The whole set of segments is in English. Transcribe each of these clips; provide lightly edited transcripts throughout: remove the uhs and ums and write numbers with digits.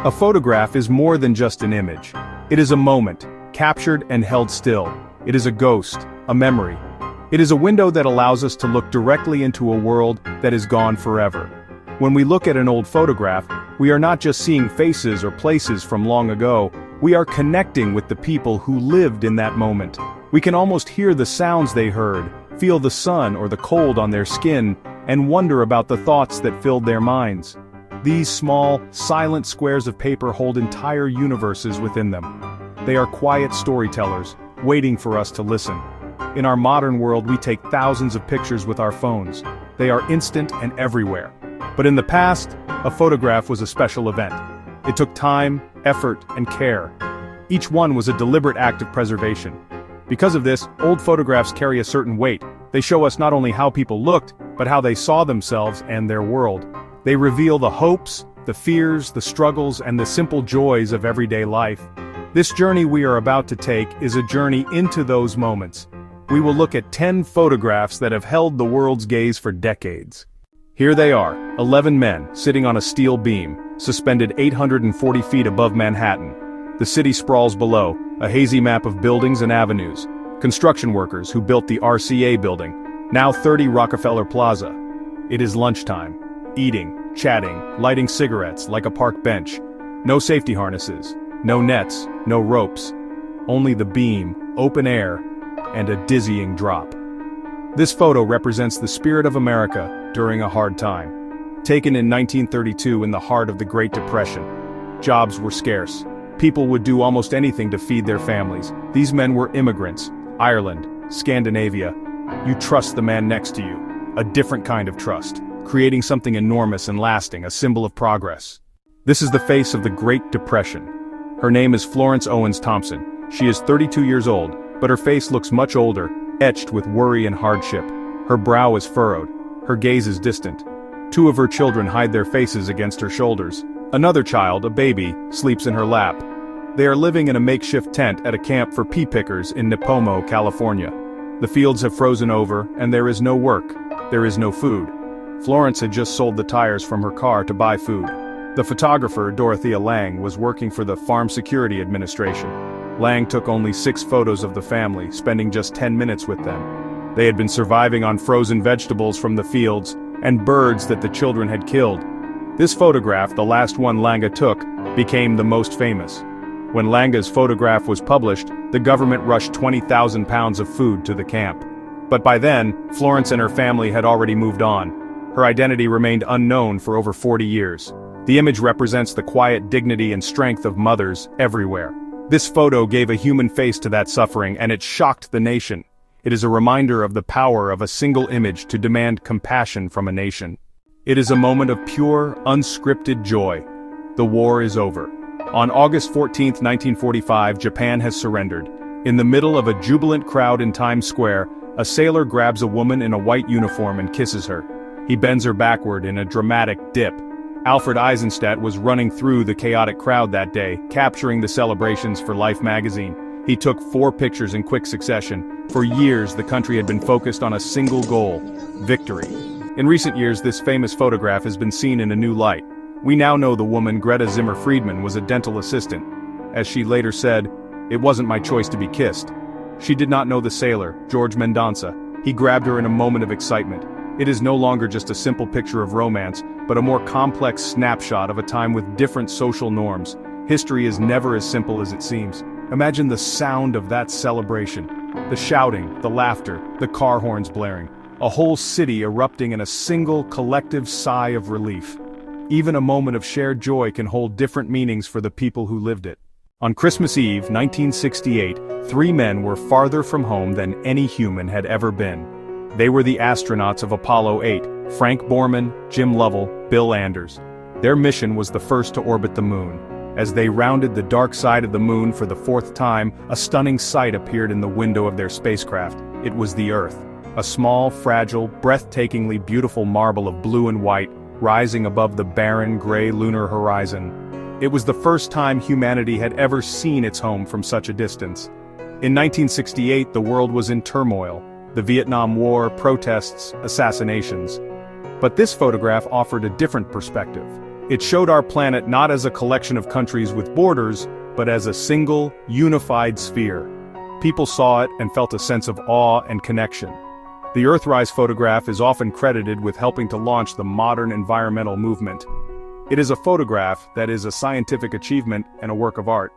A photograph is more than just an image. It is a moment, captured and held still. It is a ghost, a memory. It is a window that allows us to look directly into a world that is gone forever. When we look at an old photograph, we are not just seeing faces or places from long ago, we are connecting with the people who lived in that moment. We can almost hear the sounds they heard, feel the sun or the cold on their skin, and wonder about the thoughts that filled their minds. These small, silent squares of paper hold entire universes within them. They are quiet storytellers, waiting for us to listen. In our modern world, we take thousands of pictures with our phones. They are instant and everywhere. But in the past, a photograph was a special event. It took time, effort, and care. Each one was a deliberate act of preservation. Because of this, old photographs carry a certain weight. They show us not only how people looked, but how they saw themselves and their world. They reveal the hopes, the fears, the struggles, and the simple joys of everyday life. This journey we are about to take is a journey into those moments. We will look at 10 photographs that have held the world's gaze for decades. Here they are, 11 men, sitting on a steel beam, suspended 840 feet above Manhattan. The city sprawls below, a hazy map of buildings and avenues. Construction workers who built the RCA building, now 30 Rockefeller Plaza. It is lunchtime. Eating, chatting, lighting cigarettes like a park bench. No safety harnesses, no nets, no ropes. Only the beam, open air, and a dizzying drop. This photo represents the spirit of America during a hard time. Taken in 1932 in the heart of the Great Depression. Jobs were scarce. People would do almost anything to feed their families. These men were immigrants. Ireland, Scandinavia. You trust the man next to you. A different kind of trust. Creating something enormous and lasting, a symbol of progress. This is the face of the Great Depression. Her name is Florence Owens Thompson. She is 32 years old, but her face looks much older, etched with worry and hardship. Her brow is furrowed. Her gaze is distant. Two of her children hide their faces against her shoulders. Another child, a baby, sleeps in her lap. They are living in a makeshift tent at a camp for pea pickers in Nipomo, California. The fields have frozen over, and there is no work. There is no food. Florence had just sold the tires from her car to buy food. The photographer, Dorothea Lange, was working for the Farm Security Administration. Lange took only 6 photos of the family, spending just 10 minutes with them. They had been surviving on frozen vegetables from the fields, and birds that the children had killed. This photograph, the last one Lange took, became the most famous. When Lange's photograph was published, the government rushed 20,000 pounds of food to the camp. But by then, Florence and her family had already moved on. Her identity remained unknown for over 40 years. The image represents the quiet dignity and strength of mothers everywhere. This photo gave a human face to that suffering, and it shocked the nation. It is a reminder of the power of a single image to demand compassion from a nation. It is a moment of pure, unscripted joy. The war is over. On August 14, 1945, Japan has surrendered. In the middle of a jubilant crowd in Times Square, a sailor grabs a woman in a white uniform and kisses her. He bends her backward in a dramatic dip. Alfred Eisenstadt was running through the chaotic crowd that day, capturing the celebrations for Life magazine. He took 4 pictures in quick succession. For years, the country had been focused on a single goal: victory. In recent years, this famous photograph has been seen in a new light. We now know the woman, Greta Zimmer Friedman, was a dental assistant. As she later said, "It wasn't my choice to be kissed." She did not know the sailor, George Mendonça. He grabbed her in a moment of excitement. It is no longer just a simple picture of romance, but a more complex snapshot of a time with different social norms. History is never as simple as it seems. Imagine the sound of that celebration. The shouting, the laughter, the car horns blaring. A whole city erupting in a single collective sigh of relief. Even a moment of shared joy can hold different meanings for the people who lived it. On Christmas Eve, 1968, 3 men were farther from home than any human had ever been. They were the astronauts of Apollo 8, Frank Borman, Jim Lovell, Bill Anders. Their mission was the first to orbit the moon. As they rounded the dark side of the moon for the 4th time, a stunning sight appeared in the window of their spacecraft. It was the Earth. A small, fragile, breathtakingly beautiful marble of blue and white, rising above the barren, gray lunar horizon. It was the first time humanity had ever seen its home from such a distance. In 1968, the world was in turmoil. The Vietnam War, protests, assassinations. But this photograph offered a different perspective. It showed our planet not as a collection of countries with borders, but as a single, unified sphere. People saw it and felt a sense of awe and connection. The Earthrise photograph is often credited with helping to launch the modern environmental movement. It is a photograph that is a scientific achievement and a work of art.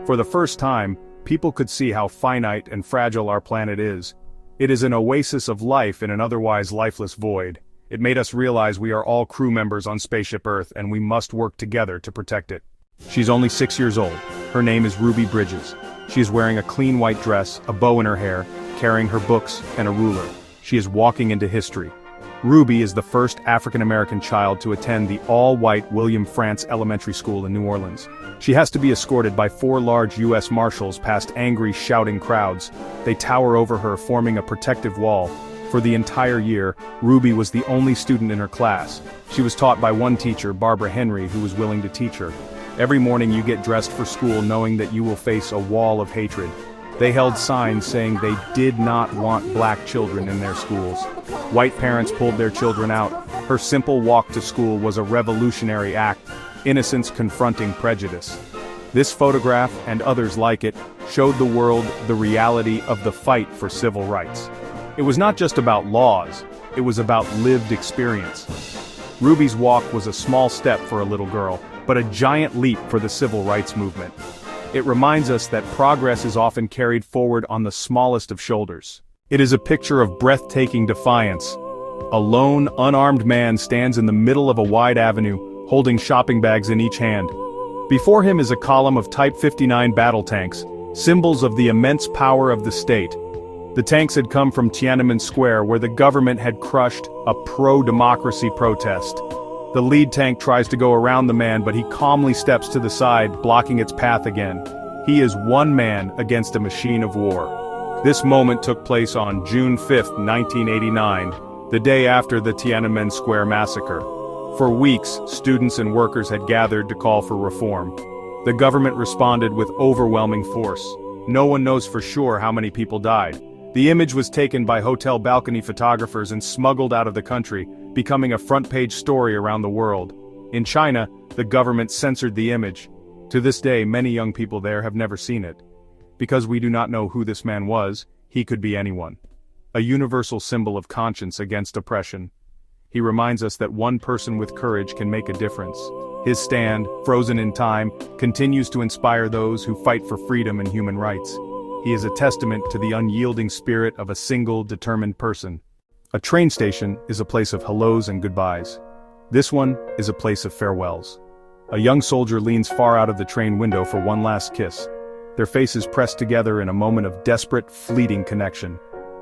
For the first time, people could see how finite and fragile our planet is. It is an oasis of life in an otherwise lifeless void. It made us realize we are all crew members on Spaceship Earth and we must work together to protect it. She's only 6 years old. Her name is Ruby Bridges. She is wearing a clean white dress, a bow in her hair, carrying her books and a ruler. She is walking into history. Ruby is the first African-American child to attend the all-white William Frantz Elementary School in New Orleans. She has to be escorted by 4 large U.S. Marshals past angry, shouting crowds. They tower over her, forming a protective wall. For the entire year, Ruby was the only student in her class. She was taught by one teacher, Barbara Henry, who was willing to teach her. Every morning you get dressed for school knowing that you will face a wall of hatred. They held signs saying they did not want black children in their schools. White parents pulled their children out. Her simple walk to school was a revolutionary act, innocence confronting prejudice. This photograph, and others like it, showed the world the reality of the fight for civil rights. It was not just about laws, it was about lived experience. Ruby's walk was a small step for a little girl, but a giant leap for the civil rights movement. It reminds us that progress is often carried forward on the smallest of shoulders. It is a picture of breathtaking defiance. A lone, unarmed man stands in the middle of a wide avenue, holding shopping bags in each hand. Before him is a column of Type 59 battle tanks, symbols of the immense power of the state. The tanks had come from Tiananmen Square, where the government had crushed a pro-democracy protest. The lead tank tries to go around the man, but he calmly steps to the side, blocking its path again. He is one man against a machine of war. This moment took place on June 5, 1989, the day after the Tiananmen Square massacre. For weeks, students and workers had gathered to call for reform. The government responded with overwhelming force. No one knows for sure how many people died. The image was taken by hotel balcony photographers and smuggled out of the country, becoming a front-page story around the world. In China, the government censored the image. To this day, many young people there have never seen it. Because we do not know who this man was, he could be anyone. A universal symbol of conscience against oppression. He reminds us that one person with courage can make a difference. His stand, frozen in time, continues to inspire those who fight for freedom and human rights. He is a testament to the unyielding spirit of a single, determined person. A train station is a place of hellos and goodbyes. This one is a place of farewells. A young soldier leans far out of the train window for one last kiss. Their faces pressed together in a moment of desperate, fleeting connection.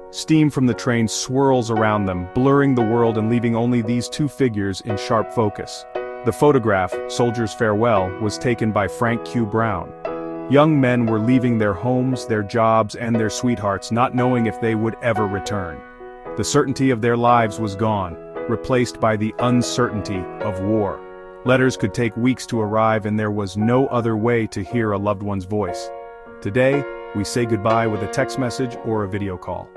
Steam from the train swirls around them, blurring the world and leaving only these two figures in sharp focus. The photograph, Soldier's Farewell, was taken by Frank Q. Brown. Young men were leaving their homes, their jobs, and their sweethearts, not knowing if they would ever return. The certainty of their lives was gone, replaced by the uncertainty of war. Letters could take weeks to arrive, and there was no other way to hear a loved one's voice. Today, we say goodbye with a text message or a video call.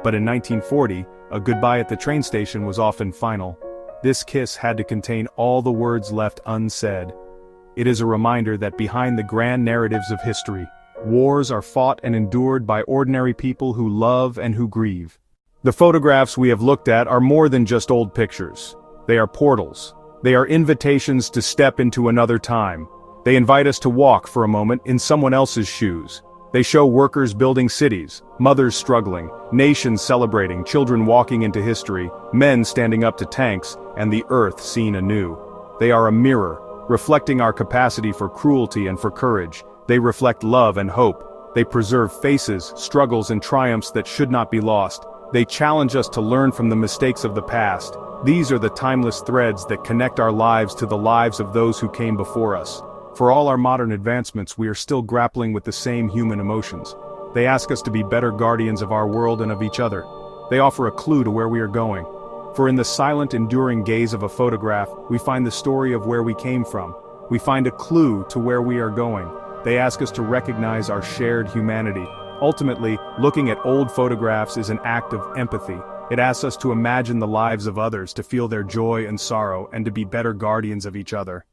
But in 1940, a goodbye at the train station was often final. This kiss had to contain all the words left unsaid. It is a reminder that behind the grand narratives of history, wars are fought and endured by ordinary people who love and who grieve. The photographs we have looked at are more than just old pictures. They are portals. They are invitations to step into another time. They invite us to walk for a moment in someone else's shoes. They show workers building cities, mothers struggling, nations celebrating, children walking into history, men standing up to tanks, and the earth seen anew. They are a mirror, reflecting our capacity for cruelty and for courage. They reflect love and hope. They preserve faces, struggles, and triumphs that should not be lost. They challenge us to learn from the mistakes of the past. These are the timeless threads that connect our lives to the lives of those who came before us. For all our modern advancements, we are still grappling with the same human emotions. They ask us to be better guardians of our world and of each other. They offer a clue to where we are going. For in the silent, enduring gaze of a photograph, we find the story of where we came from. We find a clue to where we are going. They ask us to recognize our shared humanity. Ultimately, looking at old photographs is an act of empathy. It asks us to imagine the lives of others, to feel their joy and sorrow, and to be better guardians of each other.